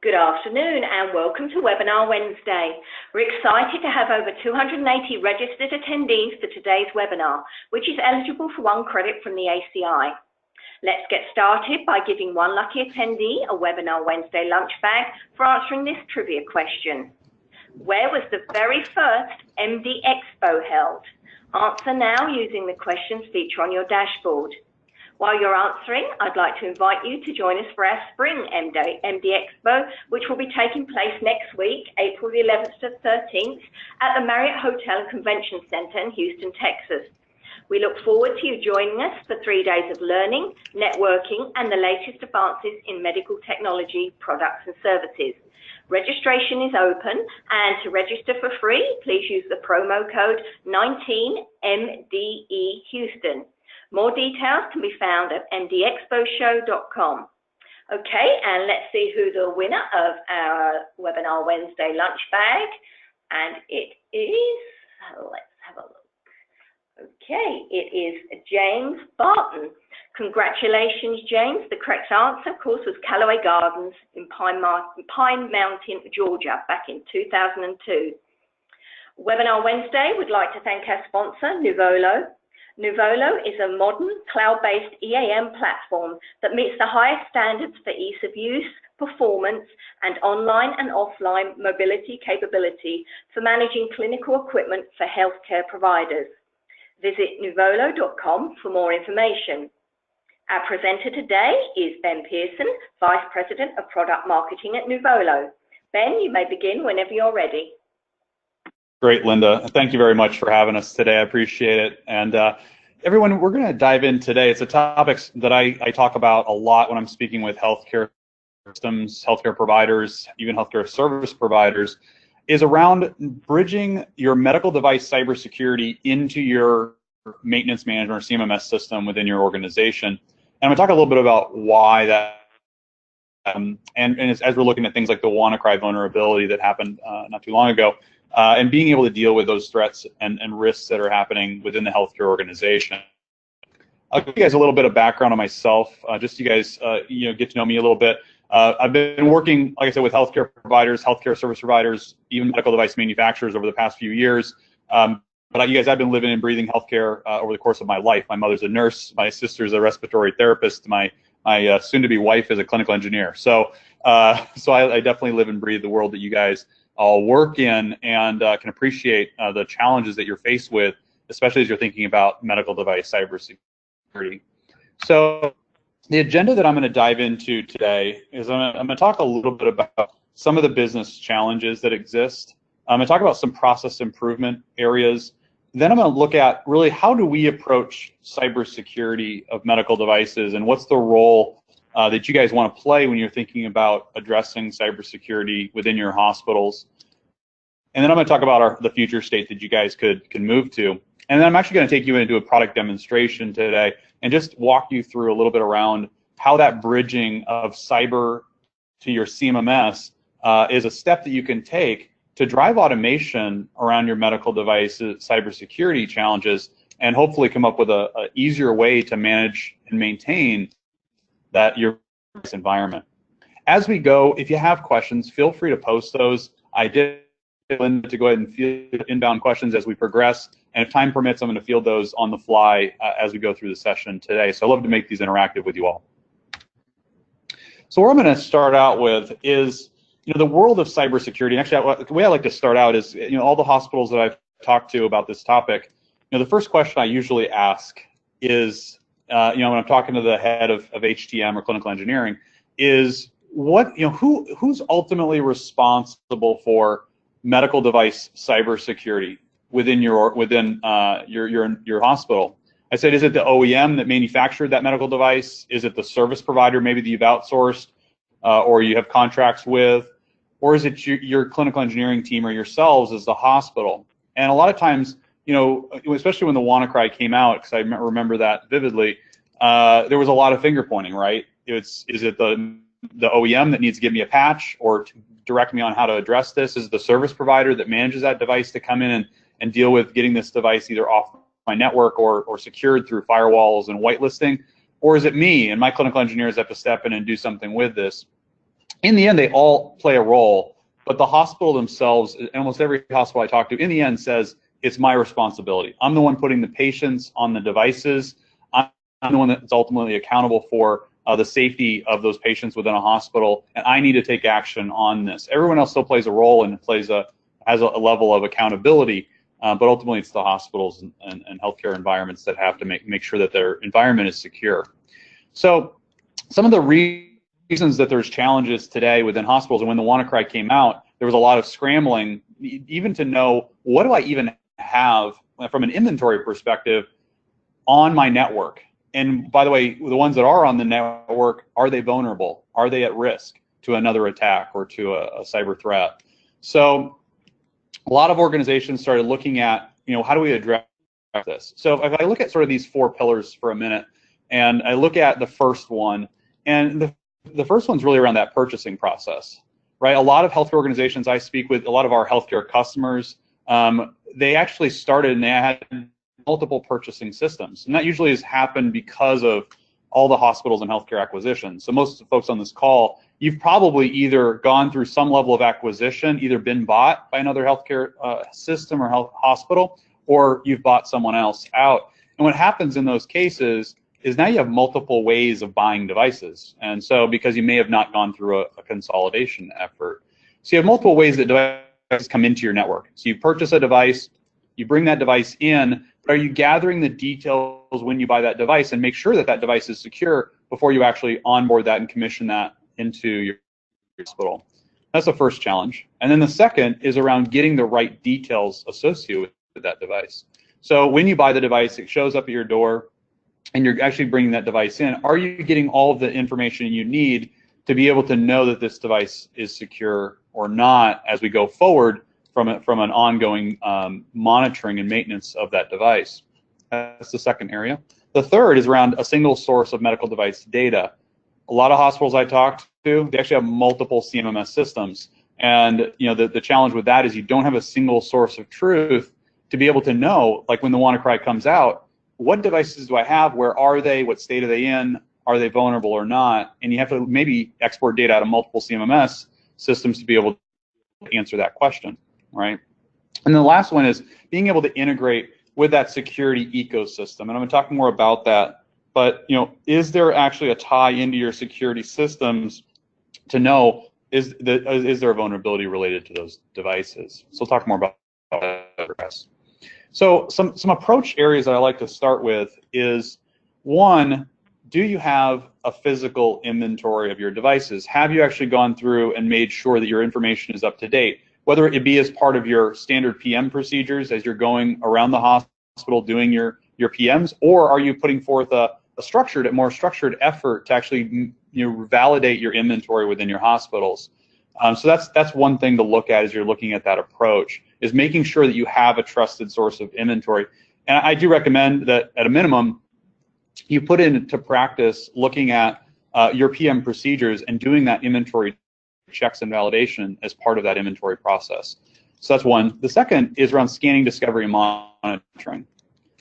Good afternoon and welcome to Webinar Wednesday. We're excited to have over 280 registered attendees for today's webinar, which is eligible for 1 credit from the ACI. Let's get started by giving one lucky attendee a Webinar Wednesday lunch bag for answering this trivia question. Where was the very first MD Expo held? Answer now using the questions feature on your dashboard. While you're answering, I'd like to invite you to join us for our Spring MD Expo, which will be taking place next week, April the 11th to 13th, at the Marriott Hotel and Convention Center in Houston, Texas. We look forward to you joining us for 3 days of learning, networking, and the latest advances in medical technology, products, and services. Registration is open, and to register for free, please use the promo code 19MDE Houston. More details can be found at mdexposhow.com. Okay, and let's see who the winner of our Webinar Wednesday lunch bag, and it is, let's have a look. Okay, it is James Barton. Congratulations, James. The correct answer, of course, was Callaway Gardens in Pine Mountain, Georgia, back in 2002. Webinar Wednesday would like to thank our sponsor, Nuvolo. Nuvolo is a modern cloud-based EAM platform that meets the highest standards for ease of use, performance, and online and offline mobility capability for managing clinical equipment for healthcare providers. Visit nuvolo.com for more information. Our presenter today is Ben Pearson, Vice President of Product Marketing at Nuvolo. Ben, you may begin whenever you're ready. Great, Linda. Thank you very much for having us today. I appreciate it. And everyone, we're going to dive in today. It's a topic that I talk about a lot when I'm speaking with healthcare systems, healthcare providers, even healthcare service providers, is around bridging your medical device cybersecurity into your maintenance management or CMMS system within your organization. And I'm going to talk a little bit about why that, and as we're looking at things like the WannaCry vulnerability that happened not too long ago, and being able to deal with those threats and risks that are happening within the healthcare organization. I'll give you guys a little bit of background on myself, just so you guys get to know me a little bit. I've been working, like I said, with healthcare providers, healthcare service providers, even medical device manufacturers over the past few years. But you guys, I've been living and breathing healthcare over the course of my life. My mother's a nurse, my sister's a respiratory therapist, my soon-to-be wife is a clinical engineer. So I definitely live and breathe the world that you guys all work in, and can appreciate the challenges that you're faced with, especially as you're thinking about medical device cybersecurity. So the agenda that I'm going to dive into today is I'm going to talk a little bit about some of the business challenges that exist. I'm going to talk about some process improvement areas. Then I'm going to look at really how do we approach cybersecurity of medical devices, and what's the role that you guys want to play when you're thinking about addressing cybersecurity within your hospitals. And then I'm going to talk about the future state that you guys can move to. And then I'm actually going to take you into a product demonstration today and just walk you through a little bit around how that bridging of cyber to your CMMS is a step that you can take to drive automation around your medical devices cybersecurity challenges, and hopefully come up with an easier way to manage and maintain your environment. As we go, if you have questions, feel free to post those. I did Linda to go ahead and field inbound questions as we progress, and if time permits, I'm going to field those on the fly as we go through the session today. So I love to make these interactive with you all. So where I'm going to start out with is, the world of cybersecurity. And actually, the way I like to start out is, all the hospitals that I've talked to about this topic, the first question I usually ask is, when I'm talking to the head of HTM or clinical engineering, is who's ultimately responsible for medical device cybersecurity within your hospital? I said, is it the OEM that manufactured that medical device? Is it the service provider maybe that you've outsourced or you have contracts with? Or is it your clinical engineering team or yourselves as the hospital? And a lot of times, especially when the WannaCry came out, because I remember that vividly, there was a lot of finger pointing, right? Is it the OEM that needs to give me a patch or to direct me on how to address this? Is it the service provider that manages that device to come in and deal with getting this device either off my network or secured through firewalls and whitelisting? Or is it me and my clinical engineers have to step in and do something with this? in the end, they all play a role, but the hospital themselves, almost every hospital I talk to, in the end says, it's my responsibility. I'm the one putting the patients on the devices. I'm the one that's ultimately accountable for the safety of those patients within a hospital, and I need to take action on this. Everyone else still plays a role and has a level of accountability, but ultimately it's the hospitals and healthcare environments that have to make sure that their environment is secure. So some of the reasons that there's challenges today within hospitals, and when the WannaCry came out, there was a lot of scrambling, even to know, what do I even have from an inventory perspective on my network? And by the way, the ones that are on the network, are they vulnerable? Are they at risk to another attack or to a cyber threat? So a lot of organizations started looking at, how do we address this? So if I look at sort of these 4 pillars for a minute, and I look at the first one, and the first one's really around that purchasing process, right? A lot of healthcare organizations I speak with, a lot of our healthcare customers, they actually started and they had multiple purchasing systems. And that usually has happened because of all the hospitals and healthcare acquisitions. So most of the folks on this call, you've probably either gone through some level of acquisition, either been bought by another healthcare system or hospital, or you've bought someone else out. And what happens in those cases is now you have multiple ways of buying devices. And so because you may have not gone through a consolidation effort. So you have multiple ways that devices come into your network. So you purchase a device, you bring that device in, but are you gathering the details when you buy that device and make sure that that device is secure before you actually onboard that and commission that into your hospital? That's the first challenge. And then the second is around getting the right details associated with that device. So when you buy the device, it shows up at your door and you're actually bringing that device in. Are you getting all of the information you need to be able to know that this device is secure or not as we go forward from an ongoing monitoring and maintenance of that device? That's the second area. The third is around a single source of medical device data. A lot of hospitals I talked to, they actually have multiple CMMS systems. And the challenge with that is you don't have a single source of truth to be able to know, like when the WannaCry comes out, what devices do I have? Where are they? What state are they in? Are they vulnerable or not? And you have to maybe export data out of multiple CMMS systems to be able to answer that question, right? And the last one is being able to integrate with that security ecosystem. And I'm going to talk more about that. But is there actually a tie into your security systems to know is there a vulnerability related to those devices? So we'll talk more about that. So some approach areas that I like to start with is, one, do you have a physical inventory of your devices? Have you actually gone through and made sure that your information is up to date? Whether it be as part of your standard PM procedures as you're going around the hospital doing your PMs, or are you putting forth a more structured effort to actually validate your inventory within your hospitals? So that's one thing to look at as you're looking at that approach, is making sure that you have a trusted source of inventory. And I do recommend that at a minimum, you put into practice looking at your PM procedures and doing that inventory checks and validation as part of that inventory process. So that's one. The second is around scanning, discovery, and monitoring.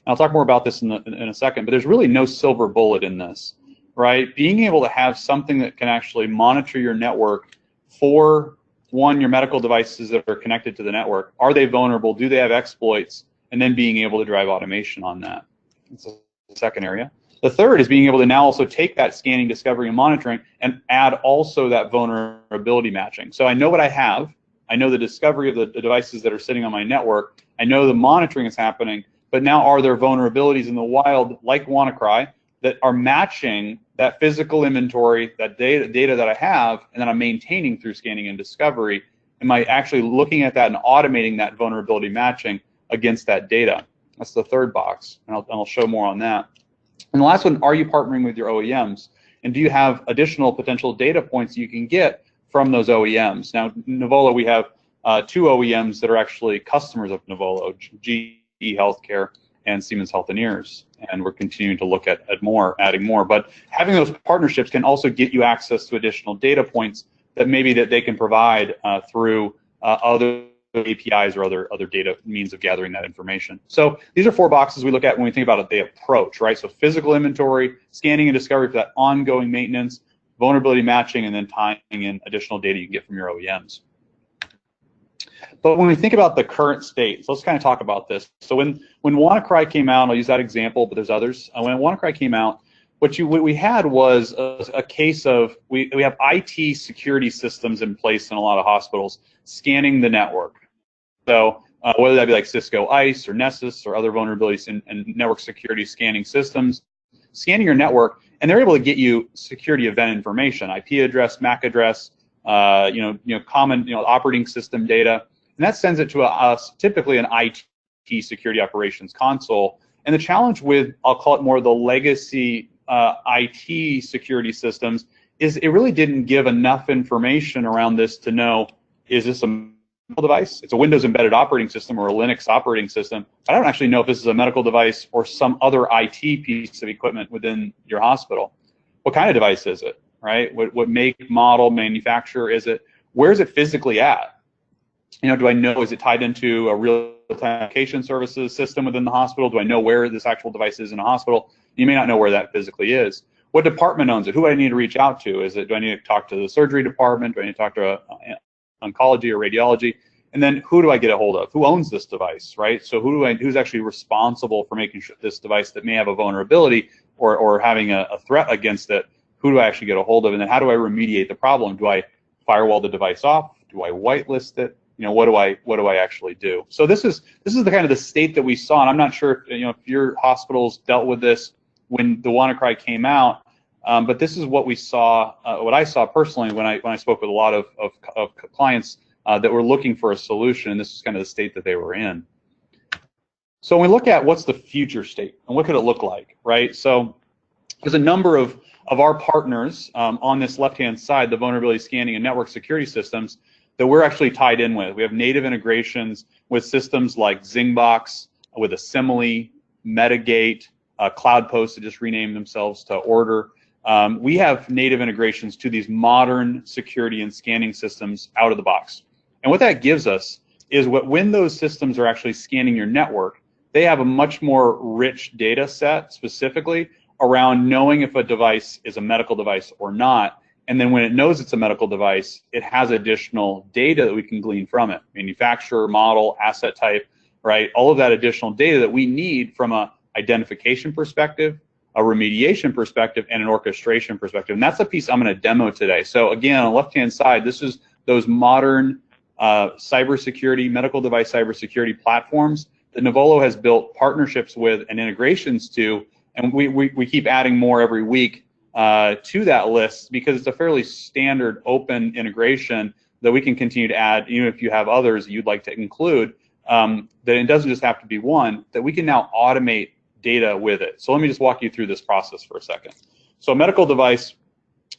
I'll talk more about this in a second, but there's really no silver bullet in this, right? Being able to have something that can actually monitor your network for, one, your medical devices that are connected to the network. Are they vulnerable? Do they have exploits? And then being able to drive automation on that. That's the second area. The third is being able to now also take that scanning, discovery, and monitoring and add also that vulnerability matching. So I know what I have. I know the discovery of the devices that are sitting on my network. I know the monitoring is happening. But now, are there vulnerabilities in the wild, like WannaCry, that are matching that physical inventory, that data that I have, and that I'm maintaining through scanning and discovery? Am I actually looking at that and automating that vulnerability matching against that data? That's the third box, and I'll show more on that. And the last one, are you partnering with your OEMs? And do you have additional potential data points you can get from those OEMs? Now, Nuvolo, we have 2 OEMs that are actually customers of Nuvolo, GE Healthcare and Siemens Healthineers, and we're continuing to look at adding more. But having those partnerships can also get you access to additional data points that maybe that they can provide through other APIs or other data means of gathering that information. So these are 4 boxes we look at when we think about the approach, right? So physical inventory, scanning and discovery for that ongoing maintenance, vulnerability matching, and then tying in additional data you can get from your OEMs. But when we think about the current state, so let's kind of talk about this. So when WannaCry came out, I'll use that example, but there's others. When WannaCry came out, what we had was a case of we have IT security systems in place in a lot of hospitals scanning the network. So whether that be like Cisco ICE or Nessus or other vulnerabilities in network security scanning systems, scanning your network, and they're able to get you security event information, IP address, MAC address, common operating system data, and that sends it to us, typically an IT security operations console. And the challenge with, I'll call it more the legacy IT security systems, is it really didn't give enough information around this to know, is this a medical device? It's a Windows embedded operating system or a Linux operating system. I don't actually know if this is a medical device or some other IT piece of equipment within your hospital. What kind of device is it, right? What make, model, manufacturer is it? Where is it physically at? Do I know, is it tied into a real-time application services system within the hospital? Do I know where this actual device is in a hospital? You may not know where that physically is. What department owns it? Who do I need to reach out to? Do I need to talk to the surgery department? Do I need to talk to oncology or radiology? And then who do I get a hold of? Who owns this device, right? So who's actually responsible for making sure this device that may have a vulnerability or having a threat against it, who do I actually get a hold of? And then how do I remediate the problem? Do I firewall the device off? Do I whitelist it? What do I actually do? So this is the kind of the state that we saw, and I'm not sure if your hospitals dealt with this when the WannaCry came out, but this is what we saw, what I saw personally when I spoke with a lot of clients that were looking for a solution, and this is kind of the state that they were in. So when we look at what's the future state and what could it look like, right? So there's a number of our partners on this left-hand side, the vulnerability scanning and network security systems, that we're actually tied in with. We have native integrations with systems like Zingbox, with Assembly, Metagate, CloudPost that just renamed themselves to Order. We have native integrations to these modern security and scanning systems out of the box. And what that gives us is when those systems are actually scanning your network, they have a much more rich data set specifically around knowing if a device is a medical device or not. And then when it knows it's a medical device, it has additional data that we can glean from it. Manufacturer, model, asset type, right? All of that additional data that we need from a identification perspective, a remediation perspective, and an orchestration perspective. And that's the piece I'm going to demo today. So again, on the left-hand side, this is those modern cybersecurity, medical device cybersecurity platforms that Nuvolo has built partnerships with and integrations to, and we keep adding more every week to that list, because it's a fairly standard open integration that we can continue to add, even if you have others that you'd like to include, that it doesn't just have to be one, that we can now automate data with it. So let me just walk you through this process for a second. So a medical device,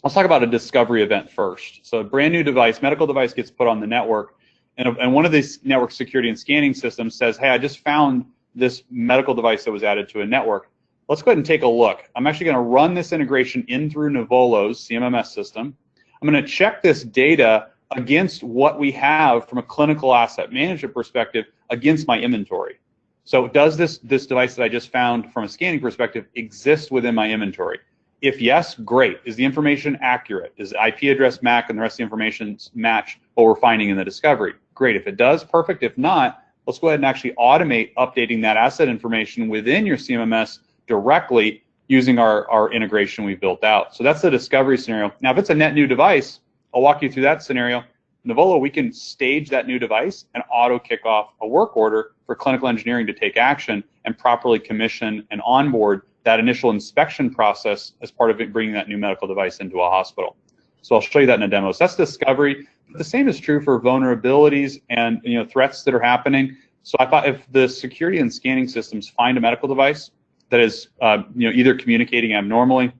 let's talk about a discovery event first. So a brand new device, medical device gets put on the network, and one of these network security and scanning systems says, hey, I just found this medical device that was added to a network. Let's go ahead and take a look. I'm actually going to run this integration in through Nuvolo's CMMS system. I'm going to check this data against what we have from a clinical asset management perspective against my inventory. So does this device that I just found from a scanning perspective exist within my inventory? If yes, great. Is the information accurate? Does the IP address, MAC, and the rest of the information match what we're finding in the discovery? Great. If it does, perfect. If not, let's go ahead and actually automate updating that asset information within your CMMS directly using our integration we've built out. So that's the discovery scenario. Now, if it's a net new device, I'll walk you through that scenario. Nuvolo, we can stage that new device and auto kick off a work order for clinical engineering to take action and properly commission and onboard that initial inspection process as part of it bringing that new medical device into a hospital. So I'll show you that in a demo. So that's discovery. But the same is true for vulnerabilities and threats that are happening. So I thought if the security and scanning systems find a medical device that is either communicating abnormally,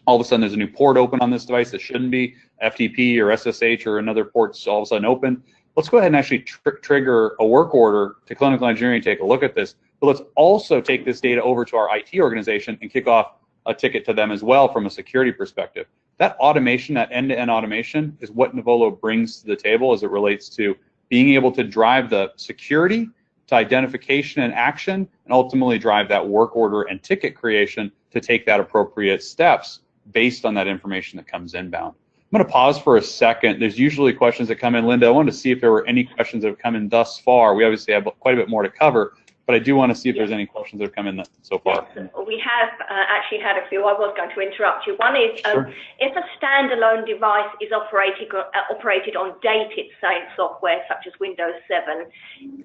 all of a sudden there's a new port open on this device that shouldn't be, FTP or SSH or another port's all of a sudden open, let's go ahead and actually trigger a work order to clinical engineering to take a look at this. But let's also take this data over to our IT organization and kick off a ticket to them as well from a security perspective. That automation, that end-to-end automation, is what Nuvolo brings to the table as it relates to being able to drive the security to identification and action, and ultimately drive that work order and ticket creation to take that appropriate steps based on that information that comes inbound. I'm going to pause for a second. There's usually questions that come in. Linda, I wanted to see if there were any questions that have come in thus far. We obviously have quite a bit more to cover, but I do want to see if there's any questions that have come in so far. Yes, we have actually had a few. I was going to interrupt you. One is, Sure. If a standalone device is operated on dated software such as Windows 7,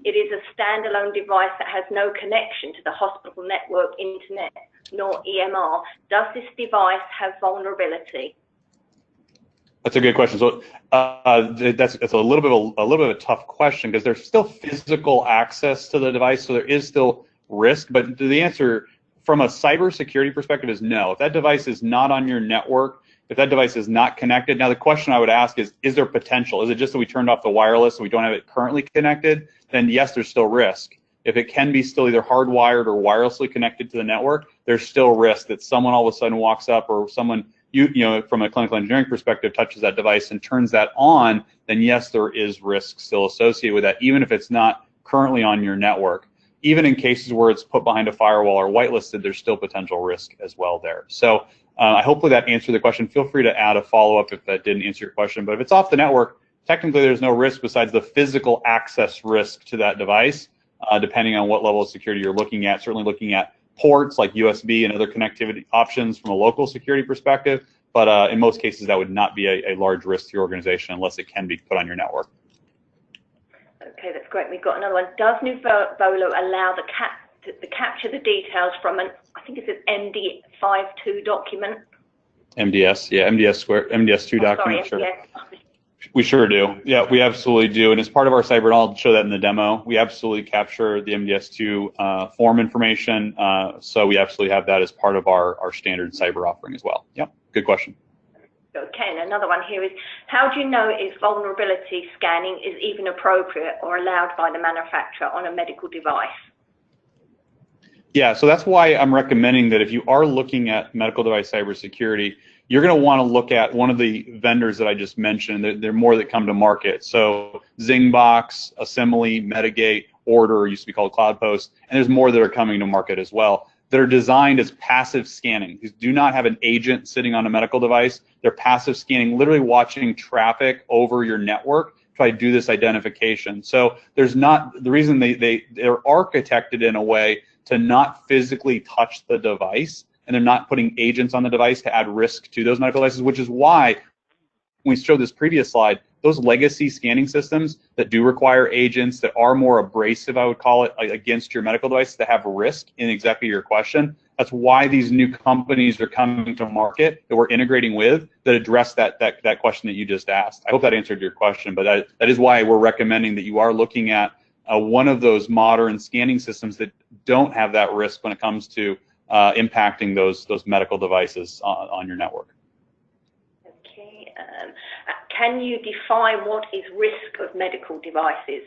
it is a standalone device that has no connection to the hospital network, internet, nor EMR. Does this device have vulnerability? That's a good question. So that's a little bit of a tough question because there's still physical access to the device, so there is still risk. But the answer from a cybersecurity perspective is no. If that device is not on your network, if that device is not connected, now the question I would ask is there potential? Is it just that we turned off the wireless and we don't have it currently connected? Then yes, there's still risk. If it can be still either hardwired or wirelessly connected to the network, there's still risk that someone all of a sudden walks up or someone you know, from a clinical engineering perspective, touches that device and turns that on, then yes, there is risk still associated with that, even if it's not currently on your network. Even in cases where it's put behind a firewall or whitelisted, there's still potential risk as well there. So hopefully that answered the question. Feel free to add a follow-up if that didn't answer your question. But if it's off the network, technically there's no risk besides the physical access risk to that device, depending on what level of security you're looking at. Certainly looking at ports like USB and other connectivity options from a local security perspective, but in most cases that would not be a large risk to your organization unless it can be put on your network. Okay, that's great. We've got another one. Does Nuvolo allow the capture the details from an, I think it's an MD52 document? MDS, yeah, MDS2 document, sure. Yes. We sure do. Yeah, we absolutely do. And as part of our cyber, and I'll show that in the demo, we absolutely capture the MDS2 form information. So we absolutely have that as part of our standard cyber offering as well. Yep, good question. Okay, and another one here is, how do you know if vulnerability scanning is even appropriate or allowed by the manufacturer on a medical device? Yeah, so that's why I'm recommending that if you are looking at medical device cybersecurity, you're going to want to look at one of the vendors that I just mentioned. There are more that come to market. So Zingbox, Assembly, Medigate, Order, used to be called CloudPost, and there's more that are coming to market as well that are designed as passive scanning. These do not have an agent sitting on a medical device. They're passive scanning, literally watching traffic over your network to try to do this identification. So there's not, the reason they're architected in a way to not physically touch the device, and they're not putting agents on the device to add risk to those medical devices, which is why when we showed this previous slide, those legacy scanning systems that do require agents that are more abrasive, I would call it, against your medical device that have risk in exactly your question. That's why these new companies are coming to market that we're integrating with that address that question that you just asked. I hope that answered your question, but that is why we're recommending that you are looking at one of those modern scanning systems that don't have that risk when it comes to impacting those medical devices on your network. Okay. Can you define what is risk of medical devices?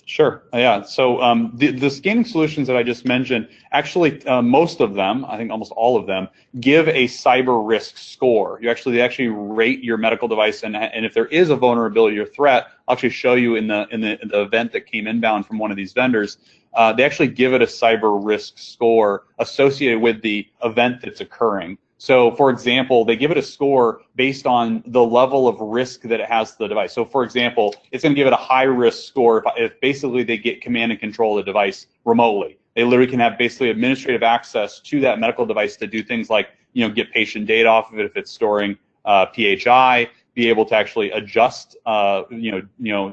Sure. Yeah. So the scanning solutions that I just mentioned, actually, most of them, I think almost all of them, give a cyber risk score. They actually rate your medical device, and if there is a vulnerability or threat, I'll actually show you in the event that came inbound from one of these vendors. They actually give it a cyber risk score associated with the event that's occurring. So, for example, they give it a score based on the level of risk that it has to the device. So, for example, it's going to give it a high risk score if basically they get command and control of the device remotely. They literally can have basically administrative access to that medical device to do things like, get patient data off of it if it's storing PHI, be able to actually adjust,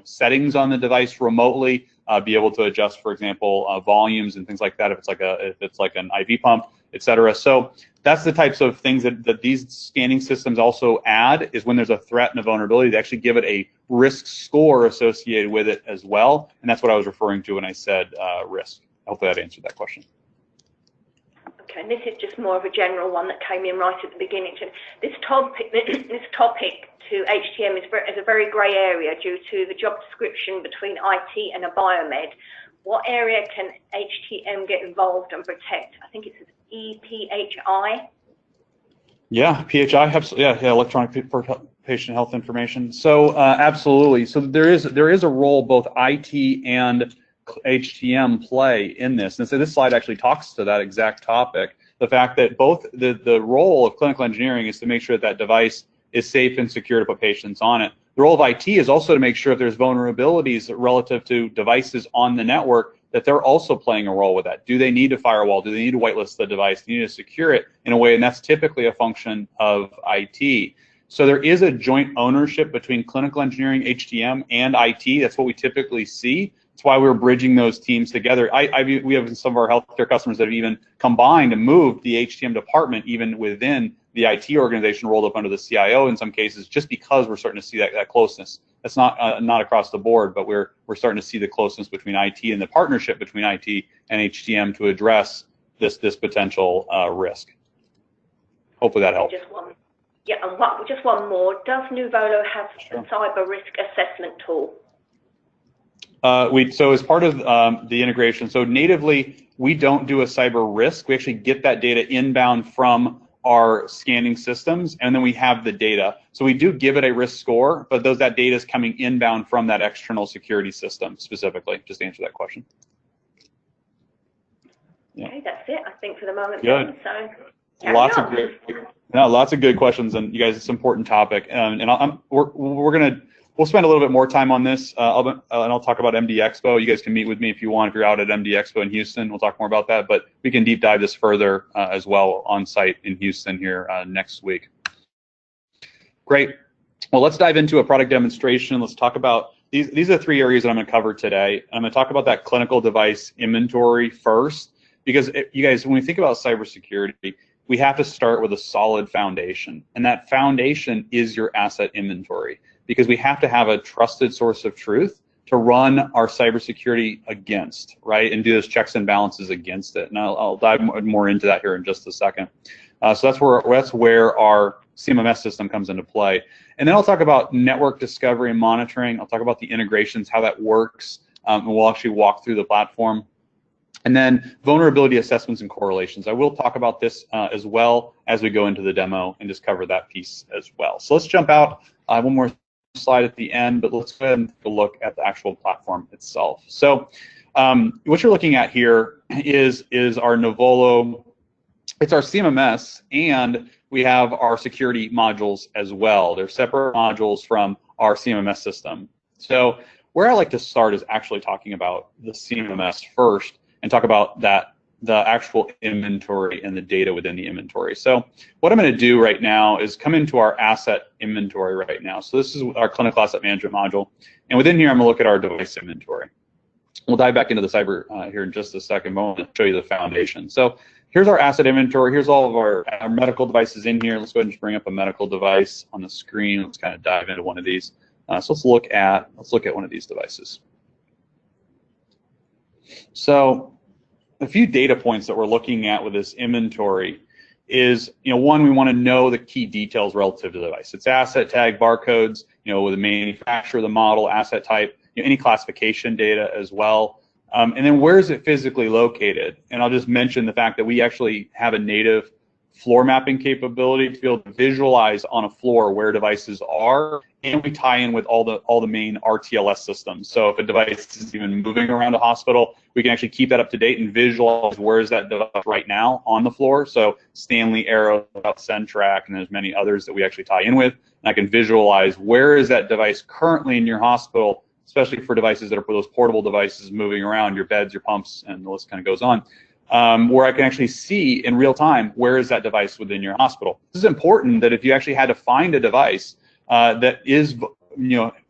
settings on the device remotely, be able to adjust, for example, volumes and things like that if it's like an IV pump, et cetera. So that's the types of things that these scanning systems also add, is when there's a threat and a vulnerability, they actually give it a risk score associated with it as well. And that's what I was referring to when I said risk. Hopefully that answered that question. Okay, and this is just more of a general one that came in right at the beginning. This topic to HTM is a very grey area due to the job description between IT and a biomed. What area can HTM get involved and protect? I think it's EPHI. Yeah, PHI, yeah, electronic patient health information. So absolutely. So there is a role both IT and HTM play in this. And so this slide actually talks to that exact topic. the fact that both the role of clinical engineering is to make sure that that device is safe and secure to put patients on it. The role of IT is also to make sure if there's vulnerabilities relative to devices on the network, that they're also playing a role with that. Do they need a firewall? Do they need to whitelist the device? Do they need to secure it in a way? And that's typically a function of IT. So there is a joint ownership between clinical engineering, HTM, and IT. That's what we typically see. That's why we're bridging those teams together. We have some of our healthcare customers that have even combined and moved the HTM department even within the IT organization, rolled up under the CIO in some cases, just because we're starting to see that closeness. That's not across the board, but we're starting to see the closeness between IT and the partnership between IT and HTM to address this potential risk. Hopefully that helps. Yeah, and just one more. Does Nuvolo have a cyber risk assessment tool? So as part of the integration, so natively, we don't do a cyber risk. We actually get that data inbound from our scanning systems, and then we have the data. So we do give it a risk score, but that data is coming inbound from that external security system specifically, just to answer that question. Yeah. Okay, that's it, I think, for the moment. Good. So, lots of good questions, and you guys, it's an important topic. We'll spend a little bit more time on this, and I'll talk about MD Expo. You guys can meet with me if you want. If you're out at MD Expo in Houston, we'll talk more about that. But we can deep dive this further as well on site in Houston here next week. Great. Well, let's dive into a product demonstration. Let's talk about these are the 3 areas that I'm going to cover today. I'm going to talk about that clinical device inventory first, because you guys, when we think about cybersecurity, we have to start with a solid foundation, and that foundation is your asset inventory, because we have to have a trusted source of truth to run our cybersecurity against, right, and do those checks and balances against it. And I'll dive more into that here in just a second. So that's where our CMMS system comes into play. And then I'll talk about network discovery and monitoring. I'll talk about the integrations, how that works, and we'll actually walk through the platform. And then vulnerability assessments and correlations. I will talk about this as well as we go into the demo and just cover that piece as well. So let's jump out. One more slide at the end, but let's go ahead and take a look at the actual platform itself. So what you're looking at here is our Nuvolo. It's our CMMS, and we have our security modules as well. They're separate modules from our CMMS system. So where I like to start is actually talking about the CMMS first and talk about the actual inventory and the data within the inventory. So what I'm going to do right now is come into our asset inventory right now. So this is our clinical asset management module. And within here, I'm going to look at our device inventory. We'll dive back into the cyber here in just a second, but I want to show you the foundation. So here's our asset inventory. Here's all of our medical devices in here. Let's go ahead and just bring up a medical device on the screen. Let's kind of dive into one of these. So let's look at one of these devices. So a few data points that we're looking at with this inventory is, one, we want to know the key details relative to the device. It's asset tag, barcodes, with the manufacturer, the model, asset type, any classification data as well. And then where is it physically located? And I'll just mention the fact that we actually have a native floor mapping capability to be able to visualize on a floor where devices are, and we tie in with all the main RTLS systems. So if a device is even moving around a hospital, we can actually keep that up to date and visualize where is that device right now on the floor. So Stanley, Arrow, Centrac, and there's many others that we actually tie in with. And I can visualize where is that device currently in your hospital, especially for devices that are for those portable devices moving around, your beds, your pumps, and the list kind of goes on. Where I can actually see in real time where is that device within your hospital. This is important, that if you actually had to find a device that is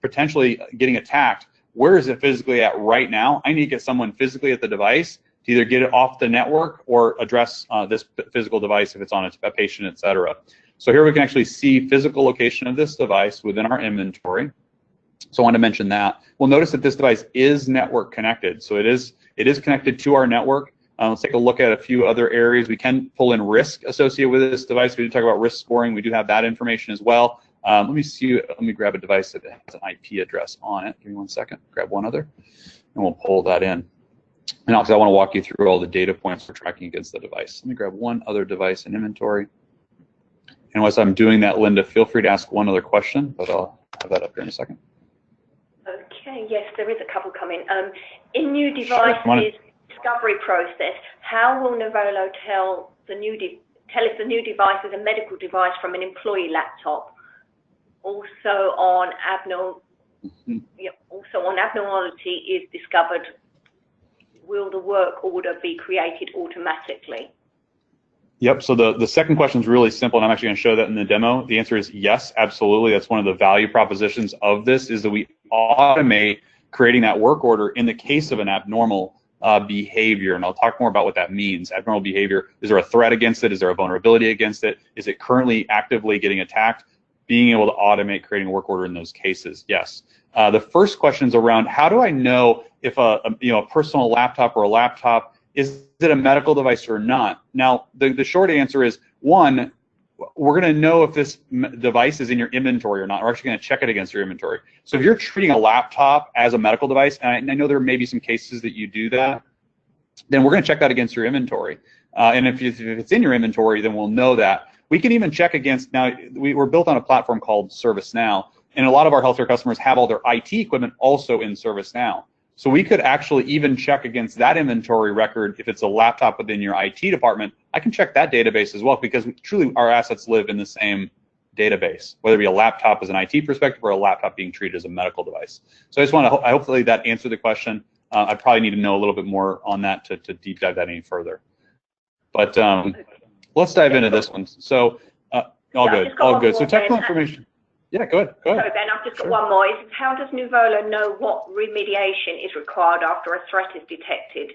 potentially getting attacked, where is it physically at right now? I need to get someone physically at the device to either get it off the network or address this physical device if it's on a patient, et cetera. So here we can actually see physical location of this device within our inventory. So I want to mention that. We'll notice that this device is network connected. So it is connected to our network. Let's take a look at a few other areas. We can pull in risk associated with this device. We did talk about risk scoring. We do have that information as well. Let me grab a device that has an IP address on it. Give me 1 second. Grab one other, and we'll pull that in. And also, I want to walk you through all the data points we're tracking against the device. Let me grab one other device in inventory. And as I'm doing that, Linda, feel free to ask one other question, but I'll have that up here in a second. Okay. Yes, there is a couple coming. In new devices. Discovery process, how will Nuvolo tell tell if the new device is a medical device from an employee laptop. Also on abnormality is discovered, will the work order be created automatically? Yep, so the second question is really simple, and I'm actually going to show that in the demo. The answer is yes, absolutely. That's one of the value propositions of this, is that we automate creating that work order in the case of an abnormal behavior, and I'll talk more about what that means. Abnormal behavior, is there a threat against it? Is there a vulnerability against it? Is it currently actively getting attacked? Being able to automate creating a work order in those cases, yes. The first question is around, how do I know if a personal laptop or a laptop, is it a medical device or not? Now, the short answer is, one, we're going to know if this device is in your inventory or not. We're actually going to check it against your inventory. So if you're treating a laptop as a medical device, and I know there may be some cases that you do that, then we're going to check that against your inventory. And if it's in your inventory, then we'll know that. We can even check against, now we're built on a platform called ServiceNow, and a lot of our healthcare customers have all their IT equipment also in ServiceNow. So we could actually even check against that inventory record. If it's a laptop within your IT department, I can check that database as well, because truly our assets live in the same database, whether it be a laptop as an IT perspective or a laptop being treated as a medical device. So I just want to, hopefully that answered the question. I probably need to know a little bit more on that to deep dive that any further. But let's dive into this one. So all good. So technical information. Yeah, go ahead. Sorry, Ben, I've just got one more. How does Nuvolo know what remediation is required after a threat is detected?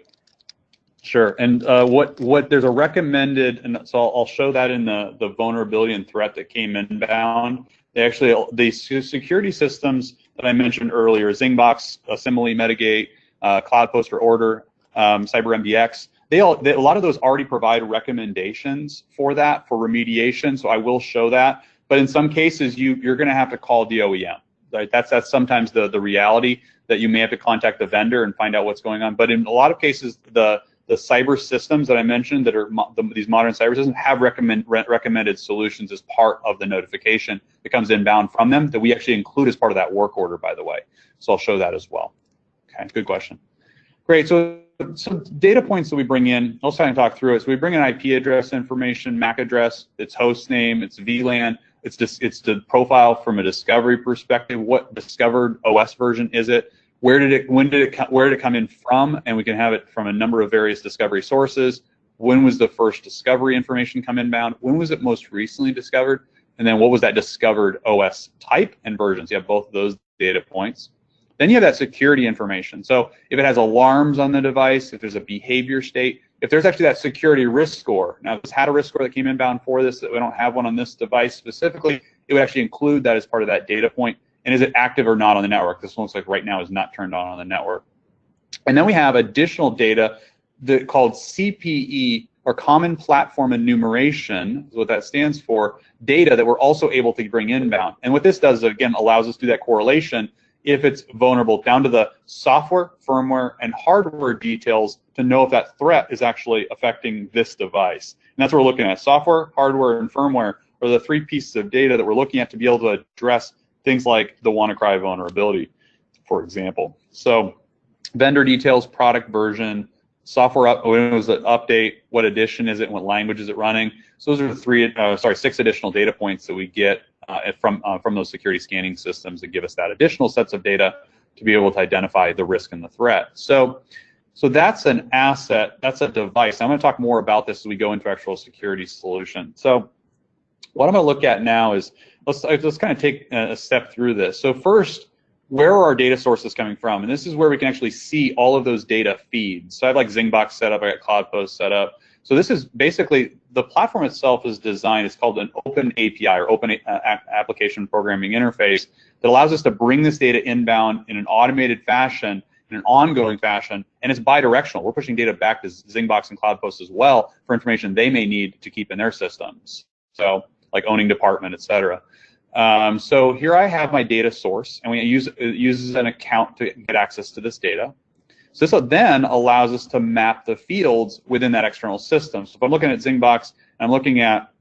Sure, and what there's a recommended, and so I'll show that in the vulnerability and threat that came inbound. The security systems that I mentioned earlier, Zingbox, Assembly, Medigate, Cloud Post or Order, CyberMDX, a lot of those already provide recommendations for that, for remediation, so I will show that. But in some cases, you're going to have to call the OEM. Right? That's sometimes the reality, that you may have to contact the vendor and find out what's going on. But in a lot of cases, the cyber systems that I mentioned, that are these modern cyber systems, have recommended solutions as part of the notification that comes inbound from them, that we actually include as part of that work order, by the way. So I'll show that as well. Okay, good question. Great. So data points that we bring in, I'll try and talk through it. So we bring in IP address information, MAC address, its host name, its VLAN. It's the profile from a discovery perspective. What discovered OS version is it? Where did it come in from? And we can have it from a number of various discovery sources. When was the first discovery information come inbound? When was it most recently discovered? And then what was that discovered OS type and versions? You have both of those data points. Then you have that security information. So if it has alarms on the device, if there's a behavior state, if there's actually that security risk score. Now, if it's had a risk score that came inbound for this, that we don't have one on this device specifically, it would actually include that as part of that data point. And is it active or not on the network? This one looks like right now is not turned on the network. And then we have additional data called CPE, or Common Platform Enumeration, is what that stands for, data that we're also able to bring inbound. And what this does, again, allows us to do that correlation if it's vulnerable, down to the software, firmware, and hardware details, to know if that threat is actually affecting this device. And that's what we're looking at. Software, hardware, and firmware are the three pieces of data that we're looking at to be able to address things like the WannaCry vulnerability, for example. So vendor details, product version, software when was the update, what edition is it, and what language is it running. So those are the 6 additional data points that we get from those security scanning systems that give us that additional sets of data to be able to identify the risk and the threat. So that's an asset, that's a device. I'm going to talk more about this as we go into actual security solution. So what I'm going to look at now is, let's kind of take a step through this. So first, where are our data sources coming from? And this is where we can actually see all of those data feeds. So I have like Zingbox set up, I got Cloud Post set up. So this is basically, the platform itself is designed, it's called an open API, or open application programming interface, that allows us to bring this data inbound in an automated fashion, in an ongoing fashion, and it's bidirectional. We're pushing data back to Zingbox and Cloud Post as well for information they may need to keep in their systems. So like owning department, et cetera. So here I have my data source, and it uses an account to get access to this data. So this then allows us to map the fields within that external system. So if I'm looking at Zingbox, and I'm looking at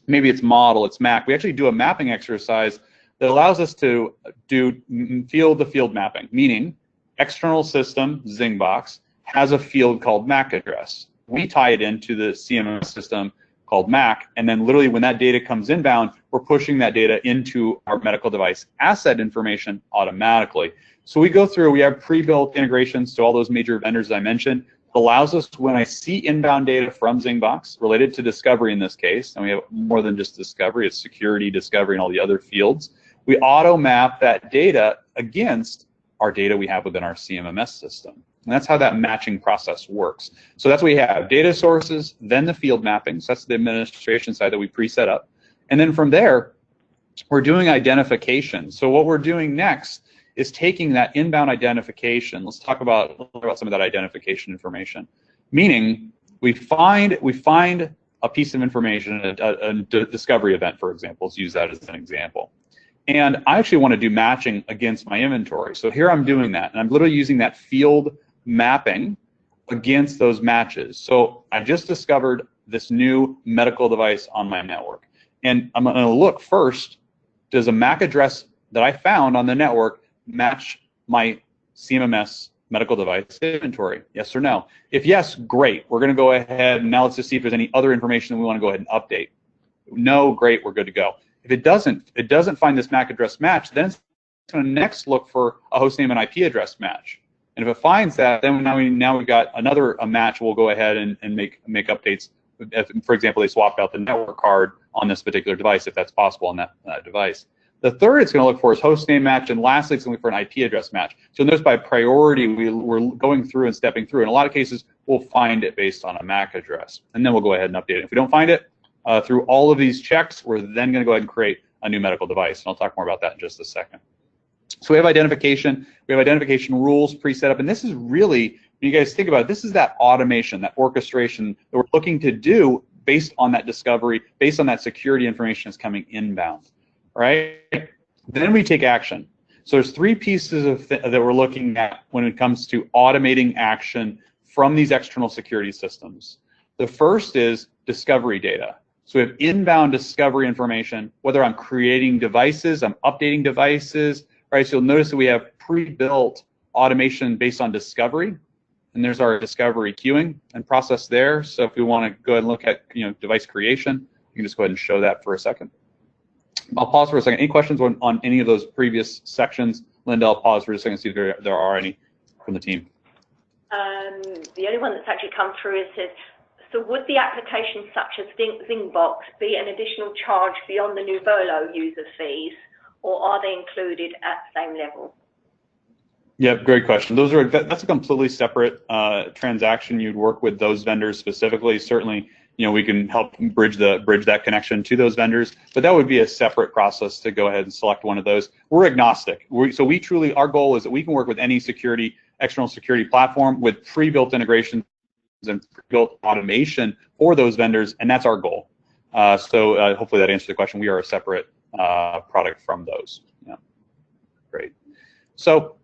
maybe it's model, it's Mac, we actually do a mapping exercise that allows us to do field-to-field mapping, meaning external system, Zingbox, has a field called MAC address. we tie it into the CMMS system called MAC, and then literally when that data comes inbound, we're pushing that data into our medical device asset information automatically. So we go through, we have pre-built integrations to all those major vendors I mentioned. It allows us, when I see inbound data from Zingbox related to discovery in this case, and we have more than just discovery, it's security, discovery, and all the other fields, we auto map that data against our data we have within our CMMS system. And that's how that matching process works. So that's what we have, data sources, then the field mappings. That's the administration side that we pre-set up. And then from there, we're doing identification. So what we're doing next is taking that inbound identification. Let's talk about some of that identification information. Meaning, we find a piece of information, a discovery event, for example. Let's use that as an example. And I actually want to do matching against my inventory. So here I'm doing that, and I'm literally using that field mapping against those matches. So I just discovered this new medical device on my network. And I'm going to look first, does a MAC address that I found on the network match my CMMS medical device inventory? Yes or no? If yes, great. We're going to go ahead and now let's just see if there's any other information that we want to go ahead and update. No, great, we're good to go. If it doesn't find this MAC address match, then it's going to next look for a hostname and IP address match. And if it finds that, then now we've got a match. We'll go ahead and make updates. If, for example, they swapped out the network card on this particular device, if that's possible on that device. The third it's going to look for is hostname match, and lastly, it's going to look for an IP address match. So notice by priority, we're going through and stepping through. In a lot of cases, we'll find it based on a MAC address, and then we'll go ahead and update it. If we don't find it, through all of these checks, we're then going to go ahead and create a new medical device, and I'll talk more about that in just a second. So we have identification. We have identification rules pre-set up, and this is really, when you guys think about it, this is that automation, that orchestration that we're looking to do based on that discovery, based on that security information that's coming inbound, right? Then we take action. So there's three pieces of that we're looking at when it comes to automating action from these external security systems. The first is discovery data. So we have inbound discovery information, whether I'm creating devices, I'm updating devices, right? So you'll notice that we have pre-built automation based on discovery, and there's our discovery queuing and process there. So if we want to go ahead and look at device creation, you can just go ahead and show that for a second. I'll pause for a second. Any questions on any of those previous sections? Linda, I'll pause for a second to see if there are any from the team. The only one that's actually come through is says, so would the application such as Zingbox be an additional charge beyond the Nuvolo user fees, or are they included at the same level? Yeah, great question. That's a completely separate transaction. You'd work with those vendors specifically. Certainly, we can help bridge that connection to those vendors, but that would be a separate process to go ahead and select one of those. We're agnostic. So we truly, our goal is that we can work with any external security platform with pre-built integrations and pre-built automation for those vendors, and that's our goal. So hopefully that answers the question. We are a separate product from those. Yeah, great. So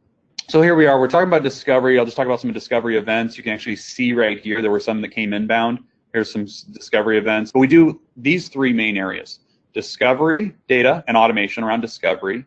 here we are. We're talking about discovery. I'll just talk about some discovery events. You can actually see right here there were some that came inbound. Here's some discovery events. But we do these three main areas: discovery, data, and automation around discovery.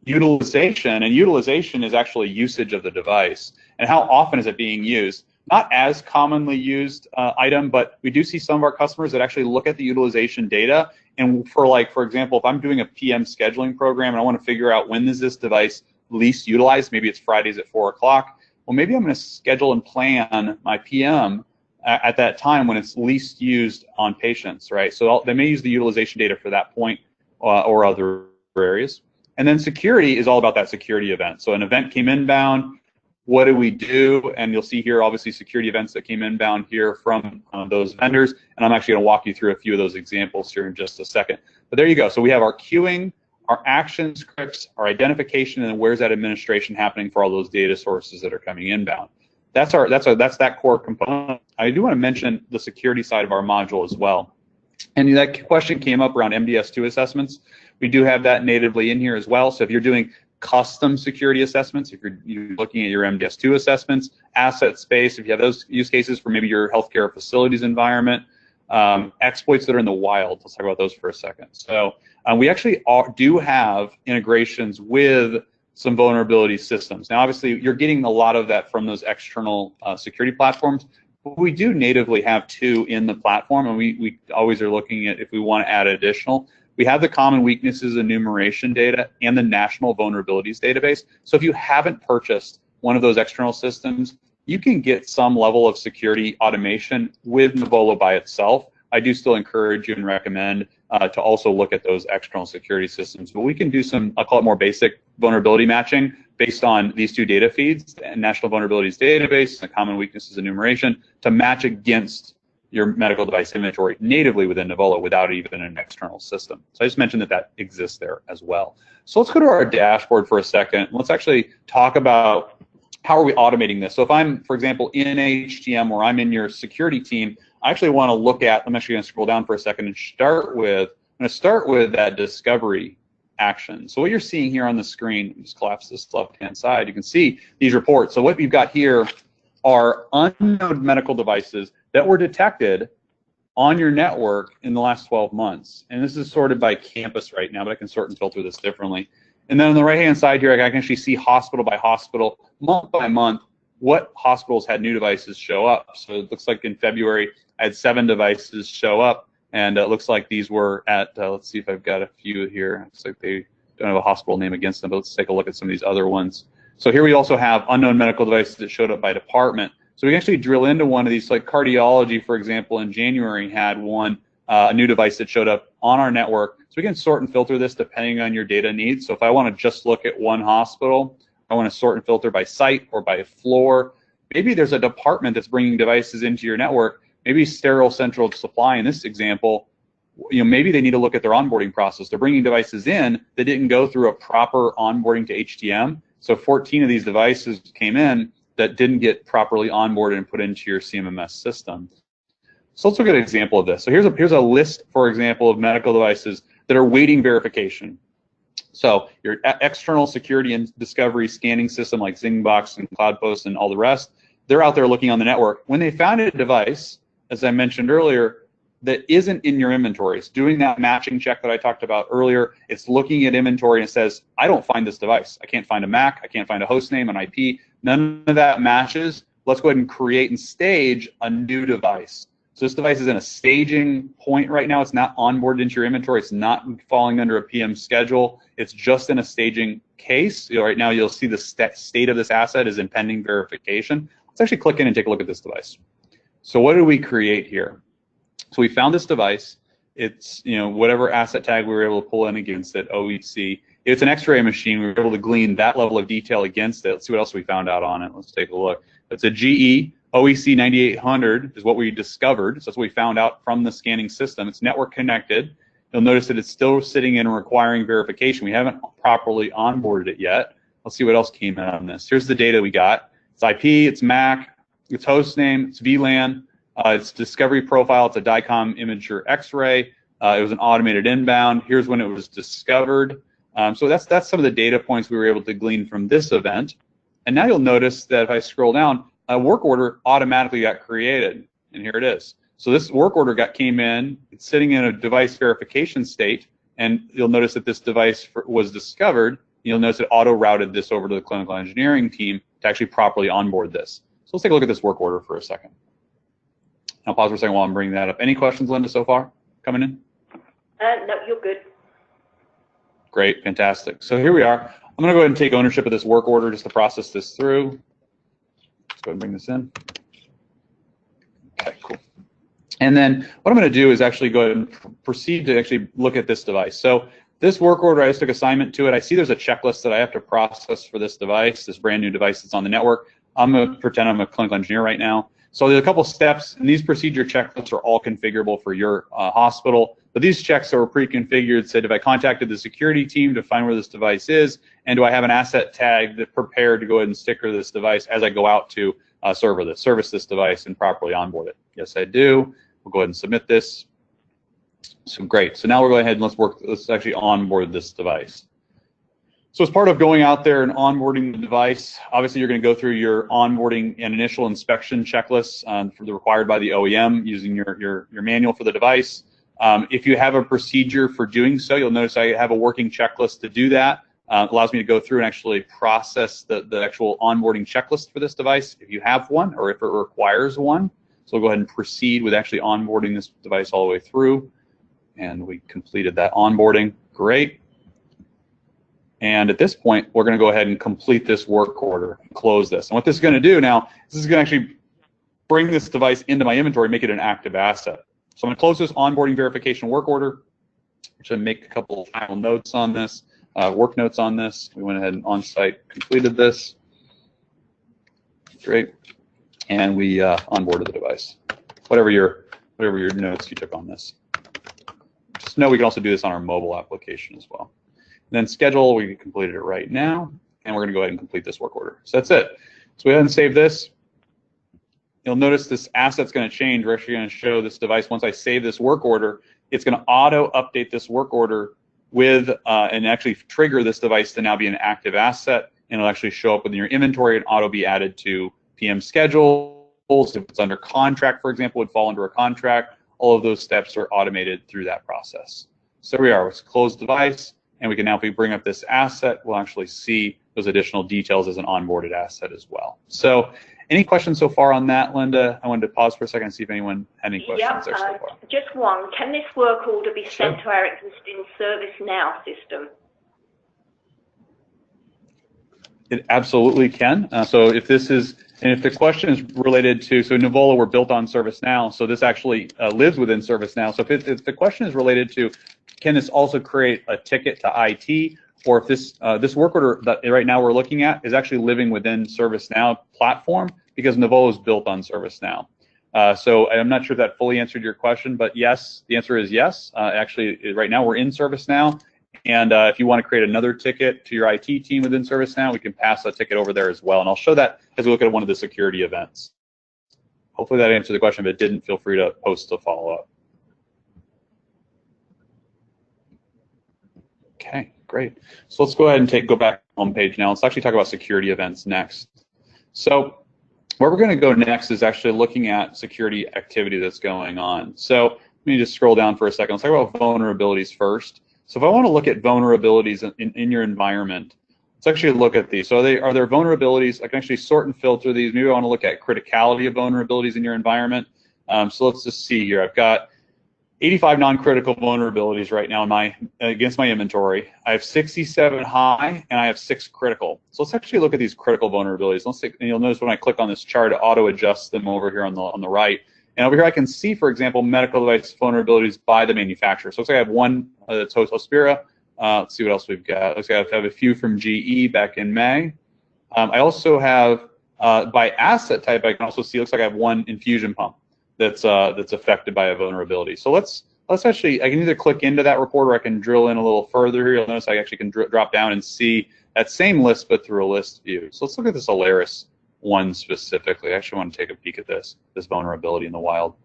Utilization, and utilization is actually usage of the device. And how often is it being used? Not as commonly used item, but we do see some of our customers that actually look at the utilization data. And for example, if I'm doing a PM scheduling program and I want to figure out when is this device least utilized, maybe it's Fridays at 4 o'clock. Well, maybe I'm going to schedule and plan my PM at that time when it's least used on patients, right? So they may use the utilization data for that point or other areas. And then security is all about that security event. So an event came inbound. What do we do? And you'll see here, obviously, security events that came inbound here from those vendors. And I'm actually going to walk you through a few of those examples here in just a second. But there you go. So we have our queuing, our action scripts, our identification, and where's that administration happening for all those data sources that are coming inbound. That's that core component. I do want to mention the security side of our module as well. And that question came up around MDS2 assessments. We do have that natively in here as well. So if you're doing custom security assessments, if you're looking at your MDS2 assessments, asset space, if you have those use cases for maybe your healthcare facilities environment, exploits that are in the wild, let's talk about those for a second. So we actually do have integrations with some vulnerability systems. Now, obviously, you're getting a lot of that from those external security platforms. But we do natively have 2 in the platform, and we always are looking at if we want to add additional. We have the common weaknesses enumeration data and the national vulnerabilities database. So if you haven't purchased one of those external systems, you can get some level of security automation with Nuvolo by itself. I do still encourage you and recommend to also look at those external security systems. But we can do some, I'll call it more basic vulnerability matching based on these 2 data feeds, the National Vulnerabilities Database and the Common Weaknesses Enumeration, to match against your medical device inventory natively within Nuvolo without even an external system. So I just mentioned that that exists there as well. So let's go to our dashboard for a second. Let's actually talk about how are we automating this. So if I'm, for example, in HTM or I'm in your security team, I actually want to look at, I'm actually going to scroll down for a second and I'm going to start with that discovery action. So what you're seeing here on the screen, just collapse this left-hand side, you can see these reports. So what we've got here are unknown medical devices that were detected on your network in the last 12 months. And this is sorted by campus right now, but I can sort and filter this differently. And then on the right-hand side here, I can actually see hospital by hospital, month by month, what hospitals had new devices show up. So it looks like in February, I had 7 devices show up, and it looks like these were at, let's see if I've got a few here. Looks like they don't have a hospital name against them, but let's take a look at some of these other ones. So here we also have unknown medical devices that showed up by department. So we can actually drill into one of these, like cardiology, for example, in January had one, a new device that showed up on our network. So we can sort and filter this depending on your data needs. So if I want to just look at one hospital, I want to sort and filter by site or by floor. Maybe there's a department that's bringing devices into your network. Maybe Sterile Central Supply in this example, maybe they need to look at their onboarding process. They're bringing devices in that didn't go through a proper onboarding to HTM. So 14 of these devices came in that didn't get properly onboarded and put into your CMMS system. So let's look at an example of this. So here's a list, for example, of medical devices that are waiting verification. So your external security and discovery scanning system like Zingbox and CloudPost and all the rest, they're out there looking on the network. When they found a device, as I mentioned earlier, that isn't in your inventory, it's doing that matching check that I talked about earlier. It's looking at inventory and it says, I don't find this device. I can't find a MAC. I can't find a host name, an IP. None of that matches. Let's go ahead and create and stage a new device. So this device is in a staging point right now. It's not onboarded into your inventory. It's not falling under a PM schedule. It's just in a staging case. Right now you'll see the state of this asset is in pending verification. Let's actually click in and take a look at this device. So what did we create here? So we found this device. It's whatever asset tag we were able to pull in against it, OEC. It's an X-ray machine. We were able to glean that level of detail against it. Let's see what else we found out on it. Let's take a look. It's a GE. OEC 9800 is what we discovered. So that's what we found out from the scanning system. It's network connected. You'll notice that it's still sitting in and requiring verification. We haven't properly onboarded it yet. Let's see what else came out on this. Here's the data we got. It's IP, it's MAC, it's host name, it's VLAN, it's discovery profile, it's a DICOM imager X-ray. It was an automated inbound. Here's when it was discovered. So that's some of the data points we were able to glean from this event. And now you'll notice that if I scroll down, a work order automatically got created, and here it is. So this work order came in, it's sitting in a device verification state, and you'll notice that this device was discovered. You'll notice it auto-routed this over to the clinical engineering team to actually properly onboard this. So let's take a look at this work order for a second. I'll pause for a second while I'm bringing that up. Any questions, Linda, so far coming in? No, you're good. Great, fantastic. So here we are. I'm going to go ahead and take ownership of this work order just to process this through. Let's go ahead and bring this in. Okay, cool. And then what I'm going to do is actually go ahead and proceed to actually look at this device. So this work order, I just took assignment to it. I see there's a checklist that I have to process for this device, this brand new device that's on the network. I'm going to pretend I'm a clinical engineer right now. So there's a couple steps, and these procedure checklists are all configurable for your hospital. But these checks are pre-configured. Said if I contacted the security team to find where this device is, and do I have an asset tag that prepared to go ahead and sticker this device as I go out to service this device and properly onboard it? Yes, I do. We'll go ahead and submit this. So great. So now we're going ahead and let's actually onboard this device. So as part of going out there and onboarding the device, obviously you're going to go through your onboarding and initial inspection checklists required by the OEM using your manual for the device. If you have a procedure for doing so, you'll notice I have a working checklist to do that. It allows me to go through and actually process the actual onboarding checklist for this device if you have one or if it requires one. So we'll go ahead and proceed with actually onboarding this device all the way through. And we completed that onboarding. Great. And at this point, we're going to go ahead and complete this work order, close this. And what this is going to do now, this is going to actually bring this device into my inventory, make it an active asset. So I'm going to close this onboarding verification work order. I'm going to make a couple of final notes on this, work notes on this. We went ahead and on-site completed this. Great. And we onboarded the device. Whatever your notes you took on this. Just know we can also do this on our mobile application as well. And then schedule, we completed it right now, and we're going to go ahead and complete this work order. So that's it. So we go ahead and save this. You'll notice this asset's going to change. We're actually going to show this device. Once I save this work order, it's going to auto-update this work order with and actually trigger this device to now be an active asset, and it'll actually show up within your inventory and auto be added to PM schedules. If it's under contract, for example, would fall under a contract. All of those steps are automated through that process. So here we are. Let's close the device, and we can now, if we bring up this asset, we'll actually see those additional details as an onboarded asset as well. So any questions so far on that, Linda? I wanted to pause for a second and see if anyone had any questions there so far. Just one. Can this work order be sent to our existing ServiceNow system? It absolutely can. So if this is, and if the question is related to, so Nuvolo, we're built on ServiceNow, so this actually lives within ServiceNow. So if the question is related to, can this also create a ticket to IT, or if this this work order that right now we're looking at is actually living within ServiceNow platform, because Nuvolo is built on ServiceNow. So I'm not sure if that fully answered your question, but yes, the answer is yes. Actually, right now we're in ServiceNow. And if you want to create another ticket to your IT team within ServiceNow, we can pass that ticket over there as well. And I'll show that as we look at one of the security events. Hopefully that answered the question. If it didn't, feel free to post a follow-up. Okay, great. So let's go ahead and go back to the home page now. Let's actually talk about security events next. So where we're going to go next is actually looking at security activity that's going on. So let me just scroll down for a second. Let's talk about vulnerabilities first. So if I want to look at vulnerabilities in your environment, let's actually look at these. So are there vulnerabilities? I can actually sort and filter these. Maybe I want to look at criticality of vulnerabilities in your environment. So let's just see here. I've got 85 non-critical vulnerabilities right now against my inventory. I have 67 high and I have 6 critical. So let's actually look at these critical vulnerabilities. And you'll notice when I click on this chart, it auto adjusts them over here on the right. And over here, I can see, for example, medical device vulnerabilities by the manufacturer. So looks like I have one that's Hospira. Let's see what else we've got. Looks like I have a few from GE back in May. I also have, by asset type, I can also see, looks like I have one infusion pump that's affected by a vulnerability. So let's actually, I can either click into that report or I can drill in a little further here. You'll notice I actually can drop down and see that same list, but through a list view. So let's look at this Alaris one specifically. I actually want to take a peek at this vulnerability in the wild.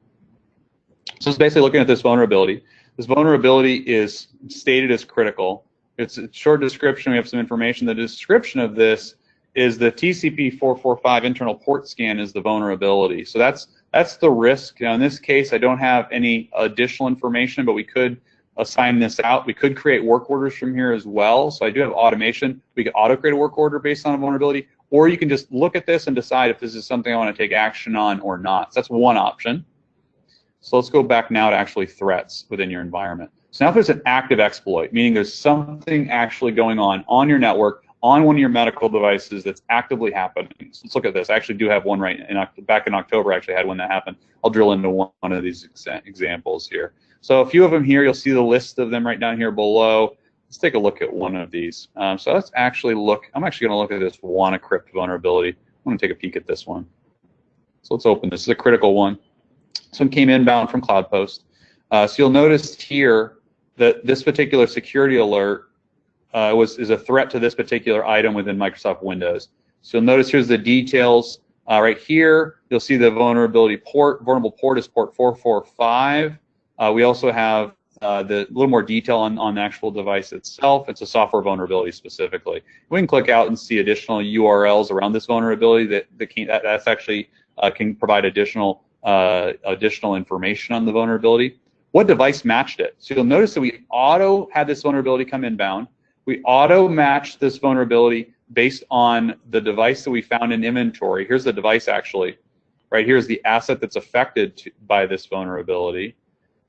So it's basically looking at this vulnerability. This vulnerability is stated as critical. It's a short description. We have some information. The description of this is the TCP 445 internal port scan is the vulnerability. So that's the risk. Now in this case, I don't have any additional information, but we could assign this out. We could create work orders from here as well. So I do have automation. We could auto create a work order based on a vulnerability. Or you can just look at this and decide if this is something I want to take action on or not. So that's one option. So let's go back now to actually threats within your environment. So now if there's an active exploit, meaning there's something actually going on your network, on one of your medical devices that's actively happening. So let's look at this. I actually do have one back in October. I actually had one that happened. I'll drill into one of these examples here. So a few of them here, you'll see the list of them right down here below. Let's take a look at one of these. So let's actually look. I'm actually going to look at this WannaCrypt vulnerability. I want to take a peek at this one. So let's open this. This is a critical one. This one came inbound from CloudPost. So you'll notice here that this particular security alert is a threat to this particular item within Microsoft Windows. So you'll notice here's the details. Right here, you'll see the vulnerability port. Vulnerable port is port 445. We also have the little more detail on the actual device itself. It's a software vulnerability specifically. We can click out and see additional URLs around this vulnerability that's actually can provide additional information on the vulnerability. What device matched it? So you'll notice that we auto had this vulnerability come inbound. We auto matched this vulnerability based on the device that we found in inventory. Here's the device actually. right? Here's the asset that's affected by this vulnerability.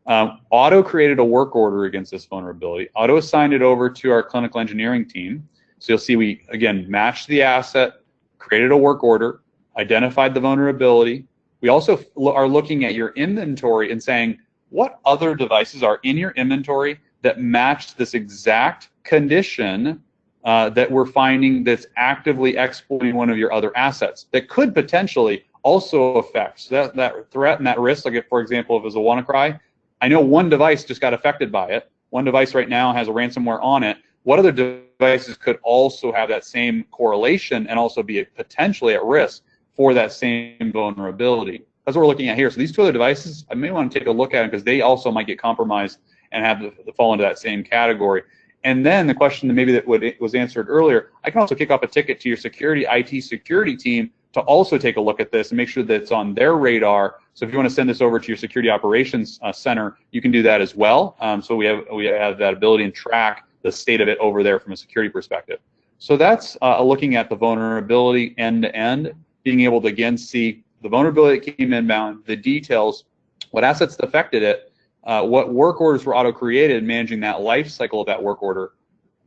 Auto created a work order against this vulnerability. Auto assigned it over to our clinical engineering team. So you'll see we, again, matched the asset, created a work order, identified the vulnerability. We also are looking at your inventory and saying, what other devices are in your inventory that match this exact condition that we're finding that's actively exploiting one of your other assets that could potentially also affect so that threat and that risk. Like, if, for example, if it was a WannaCry, I know one device just got affected by it. One device right now has a ransomware on it. What other devices could also have that same correlation and also be potentially at risk for that same vulnerability? That's what we're looking at here. So these two other devices, I may want to take a look at them because they also might get compromised and have to fall into that same category. And then the question that maybe that was answered earlier, I can also kick off a ticket to your IT security team to also take a look at this and make sure that it's on their radar. So if you want to send this over to your security operations center, you can do that as well. So we have that ability and track the state of it over there from a security perspective. So that's looking at the vulnerability end to end, being able to again see the vulnerability that came inbound, the details, what assets affected it, what work orders were auto-created, managing that life cycle of that work order,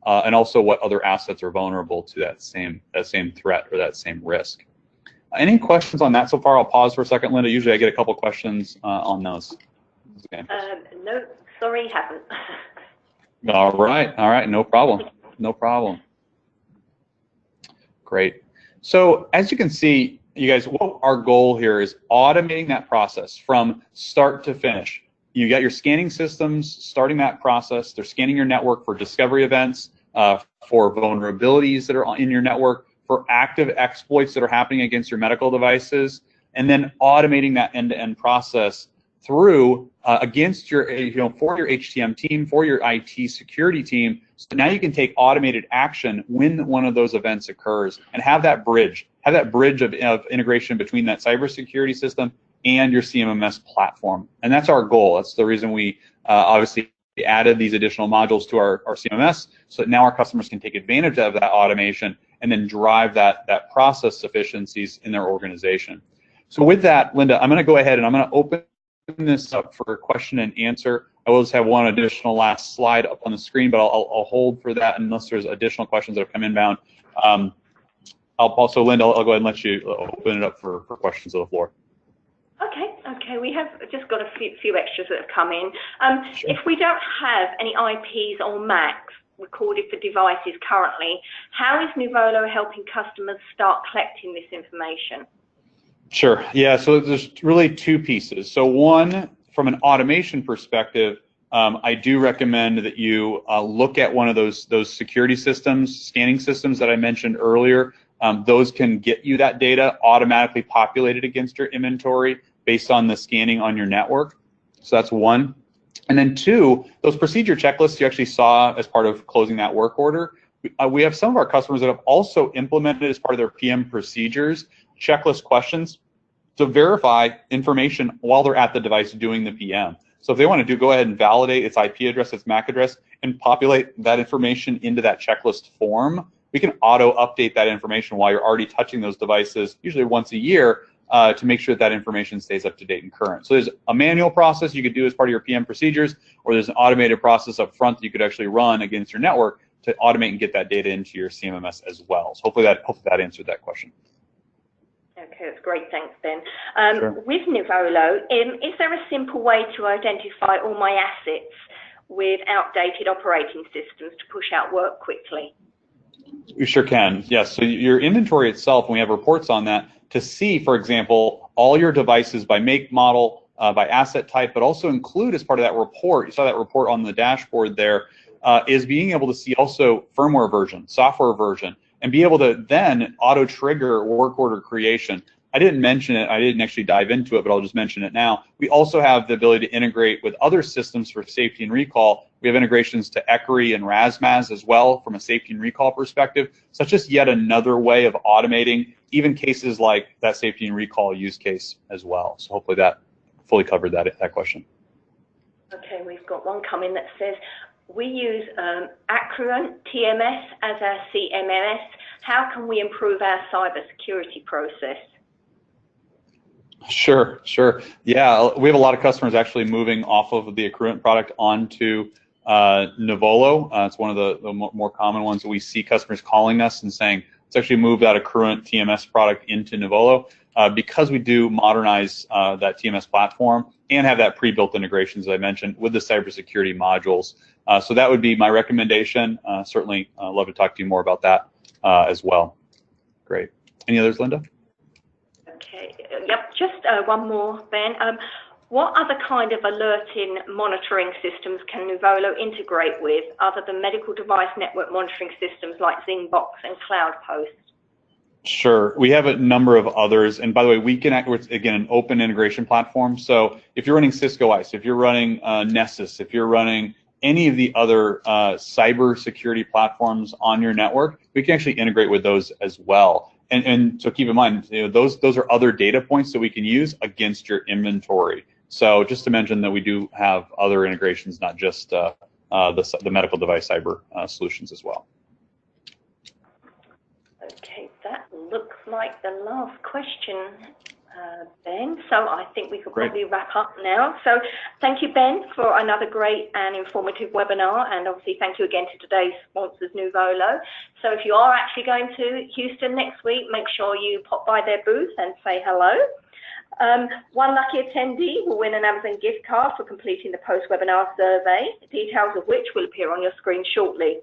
and also what other assets are vulnerable to that same threat or that same risk. Any questions on that so far? I'll pause for a second, Linda. Usually I get a couple questions on those. Okay. No, sorry, haven't. All right, no problem. No problem. Great. So as you can see, you guys, what our goal here is automating that process from start to finish. You got your scanning systems starting that process. They're scanning your network for discovery events, for vulnerabilities that are in your network, for active exploits that are happening against your medical devices, and then automating that end-to-end process through against your, for your HTM team, for your IT security team. So now you can take automated action when one of those events occurs and have that bridge of integration between that cybersecurity system and your CMMS platform. And that's our goal. That's the reason we obviously added these additional modules to our CMMS, so that now our customers can take advantage of that automation and then drive that process efficiencies in their organization. So with that, Linda, I'm going to go ahead and I'm going to open this up for question and answer. I will just have one additional last slide up on the screen, but I'll hold for that unless there's additional questions that have come inbound. I'll also, Linda, I'll go ahead and let you open it up for questions of the floor. Okay, we have just got a few extras that have come in. Sure. If we don't have any IPs or Macs recorded for devices currently, how is Nuvolo helping customers start collecting this information? Sure. Yeah. So there's really two pieces. So one, from an automation perspective, I do recommend that you look at one of those security systems, scanning systems that I mentioned earlier. Those can get you that data automatically populated against your inventory based on the scanning on your network. So that's one. And then two, those procedure checklists you actually saw as part of closing that work order. We have some of our customers that have also implemented as part of their PM procedures checklist questions to verify information while they're at the device doing the PM. So if they want to go ahead and validate its IP address, its MAC address, and populate that information into that checklist form, we can auto update that information while you're already touching those devices, usually once a year, to make sure that information stays up to date and current. So there's a manual process you could do as part of your PM procedures, or there's an automated process up front that you could actually run against your network to automate and get that data into your CMMS as well. So hopefully that answered that question. Okay, that's great. Thanks, Ben. Sure. With Nuvolo, is there a simple way to identify all my assets with outdated operating systems to push out work quickly? You sure can. Yes. So your inventory itself, and we have reports on that to see, for example, all your devices by make, model, by asset type, but also include as part of that report. You saw that report on the dashboard there, is being able to see also firmware version, software version, and be able to then auto-trigger work order creation. I didn't mention it, I didn't actually dive into it, but I'll just mention it now. We also have the ability to integrate with other systems for safety and recall. We have integrations to ECRI and RASMAS as well from a safety and recall perspective. So it's just yet another way of automating even cases like that safety and recall use case as well. So hopefully that fully covered that question. Okay, we've got one coming that says, we use Accruent TMS as our CMMS. How can we improve our cybersecurity process? Sure, sure. Yeah, we have a lot of customers actually moving off of the Accruent product onto Nuvolo. It's one of the more common ones that we see customers calling us and saying, let's actually move that Accruent TMS product into Nuvolo because we do modernize that TMS platform and have that pre-built integrations, as I mentioned, with the cybersecurity modules. So that would be my recommendation. Certainly love to talk to you more about that as well. Great. Any others, Linda? Okay, yep, just one more, Ben. What other kind of alerting monitoring systems can Nuvolo integrate with other than medical device network monitoring systems like Zingbox and CloudPost? Sure. We have a number of others. And by the way, we can, again, an open integration platform. So if you're running Cisco ICE, if you're running Nessus, if you're running any of the other cyber security platforms on your network, we can actually integrate with those as well. And so keep in mind, those are other data points that we can use against your inventory. So just to mention that we do have other integrations, not just the medical device cyber solutions as well. Okay, that looks like the last question, Ben. So I think we could probably wrap up now. So thank you, Ben, for another great and informative webinar. And obviously, thank you again to today's sponsors, Nuvolo. So if you are actually going to Houston next week, make sure you pop by their booth and say hello. One lucky attendee will win an Amazon gift card for completing the post-webinar survey, details of which will appear on your screen shortly.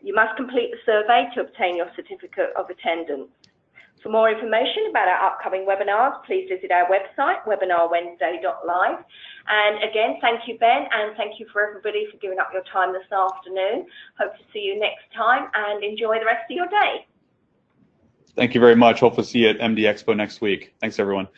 You must complete the survey to obtain your certificate of attendance. For more information about our upcoming webinars, please visit our website, webinarwednesday.live. And again, thank you, Ben, and thank you for everybody for giving up your time this afternoon. Hope to see you next time and enjoy the rest of your day. Thank you very much. Hopefully see you at MD Expo next week. Thanks, everyone.